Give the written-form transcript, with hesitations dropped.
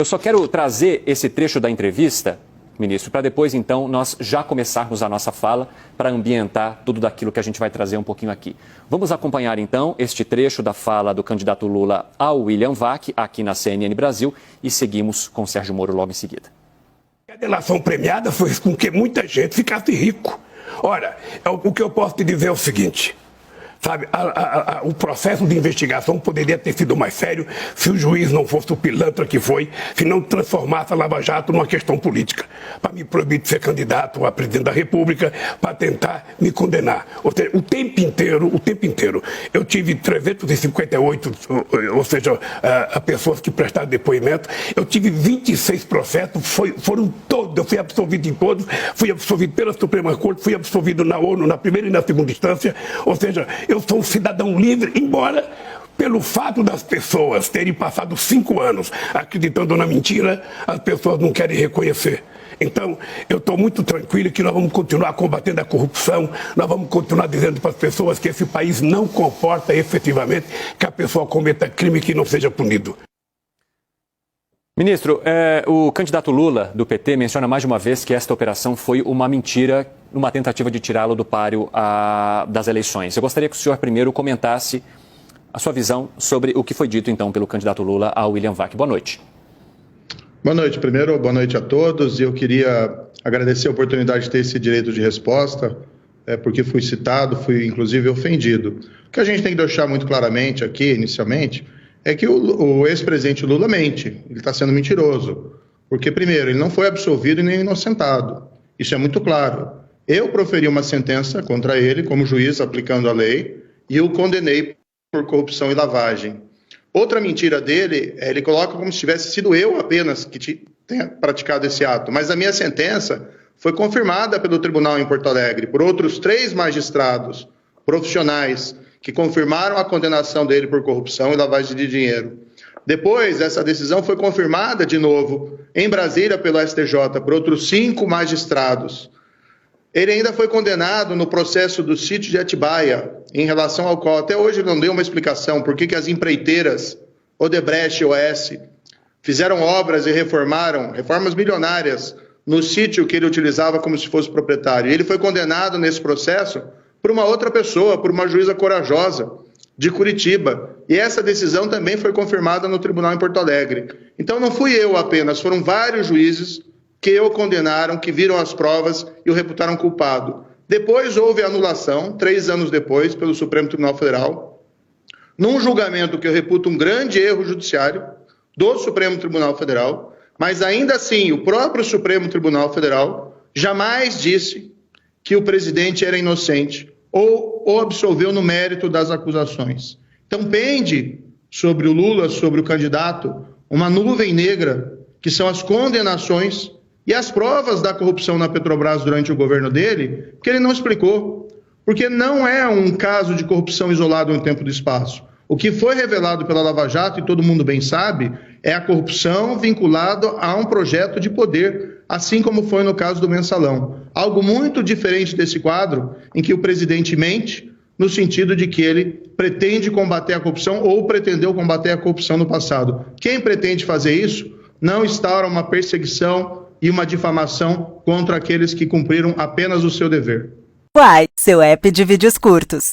Eu só quero trazer esse trecho da entrevista, ministro, para depois, então, nós já começarmos a nossa fala para ambientar tudo daquilo que a gente vai trazer um pouquinho aqui. Vamos acompanhar, então, este trecho da fala do candidato Lula ao William Vac, aqui na CNN Brasil, e seguimos com o Sérgio Moro logo em seguida. A delação premiada foi com que muita gente ficasse rico. Ora, o que eu posso te dizer é o seguinte... Sabe, o processo de investigação poderia ter sido mais sério se o juiz não fosse o pilantra que foi, se não transformasse a Lava Jato numa questão política, para me proibir de ser candidato a presidente da República, para tentar me condenar. Ou seja, o tempo inteiro, eu tive 358, ou seja, pessoas que prestaram depoimento, eu tive 26 processos, foram todos, eu fui absolvido em todos, fui absolvido pela Suprema Corte, fui absolvido na ONU, na primeira e na segunda instância, ou seja, eu sou um cidadão livre, embora pelo fato das pessoas terem passado 5 anos acreditando na mentira, as pessoas não querem reconhecer. Então, eu estou muito tranquilo que nós vamos continuar combatendo a corrupção, nós vamos continuar dizendo para as pessoas que esse país não comporta efetivamente que a pessoa cometa crime que não seja punido. Ministro, o candidato Lula, do PT, menciona mais de uma vez que esta operação foi uma mentira, numa tentativa de tirá-lo do páreo das eleições. Eu gostaria que o senhor primeiro comentasse a sua visão sobre o que foi dito, então, pelo candidato Lula ao William Vac. Boa noite. Boa noite. Primeiro, boa noite a todos. Eu queria agradecer a oportunidade de ter esse direito de resposta, porque fui citado, fui, inclusive, ofendido. O que a gente tem que deixar muito claramente aqui, inicialmente, é que o ex-presidente Lula mente, ele está sendo mentiroso. Porque, primeiro, ele não foi absolvido e nem inocentado. Isso é muito claro. Eu proferi uma sentença contra ele, como juiz, aplicando a lei, e o condenei por corrupção e lavagem. Outra mentira dele, ele coloca como se tivesse sido eu apenas que tenha praticado esse ato. Mas a minha sentença foi confirmada pelo tribunal em Porto Alegre, por outros 3 magistrados profissionais, que confirmaram a condenação dele por corrupção e lavagem de dinheiro. Depois, essa decisão foi confirmada de novo em Brasília pelo STJ por outros 5 magistrados. Ele ainda foi condenado no processo do sítio de Atibaia, em relação ao qual até hoje não deu uma explicação por que as empreiteiras Odebrecht e OS fizeram obras e reformas milionárias no sítio que ele utilizava como se fosse proprietário. E ele foi condenado nesse processo por uma outra pessoa, por uma juíza corajosa de Curitiba. E essa decisão também foi confirmada no tribunal em Porto Alegre. Então não fui eu apenas, foram vários juízes que o condenaram, que viram as provas e o reputaram culpado. Depois houve anulação, 3 anos depois, pelo Supremo Tribunal Federal, num julgamento que eu reputo um grande erro judiciário do Supremo Tribunal Federal, mas ainda assim o próprio Supremo Tribunal Federal jamais disse que o presidente era inocente ou o absolveu no mérito das acusações. Então pende sobre o Lula, sobre o candidato, uma nuvem negra, que são as condenações e as provas da corrupção na Petrobras durante o governo dele, que ele não explicou. Porque não é um caso de corrupção isolado no tempo e no espaço. O que foi revelado pela Lava Jato, e todo mundo bem sabe, é a corrupção vinculada a um projeto de poder, assim como foi no caso do Mensalão. Algo muito diferente desse quadro, em que o presidente mente, no sentido de que ele pretende combater a corrupção ou pretendeu combater a corrupção no passado. Quem pretende fazer isso não instaura uma perseguição e uma difamação contra aqueles que cumpriram apenas o seu dever. Uai, seu app de vídeos curtos.